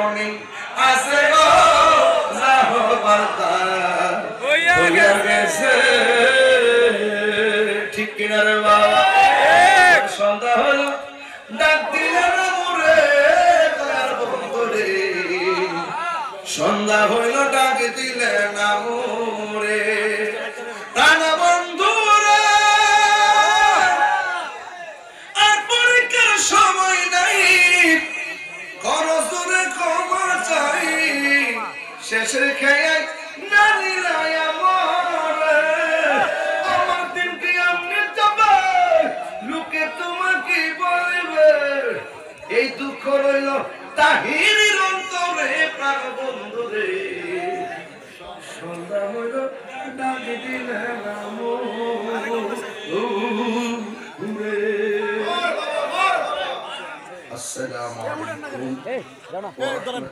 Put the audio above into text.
মনি আছে গো যাহো বার্তা হইয়া গেছে ঠিক কিনা রে বাবা সন্ধ্যা হলো ডাক দিলেন মোরে তার বন্ধুরে সন্ধ্যা হইল ডাক দিলেন মোরে প্রাণ বন্ধুরে আর পরীক্ষার সময় নাই খরচরে ক্ষমা চাই শেষের খেয়ে নারী রায় আমার দিনকে আপনি যাবে লোকে তোমাকে বলবে এই দুঃখ রইল তাহিরির অন্তরে প্রাণ বন্ধুরে সন্ধ্যা হইল ডাক দিলেন মোরে আসসালামু আলাইকুম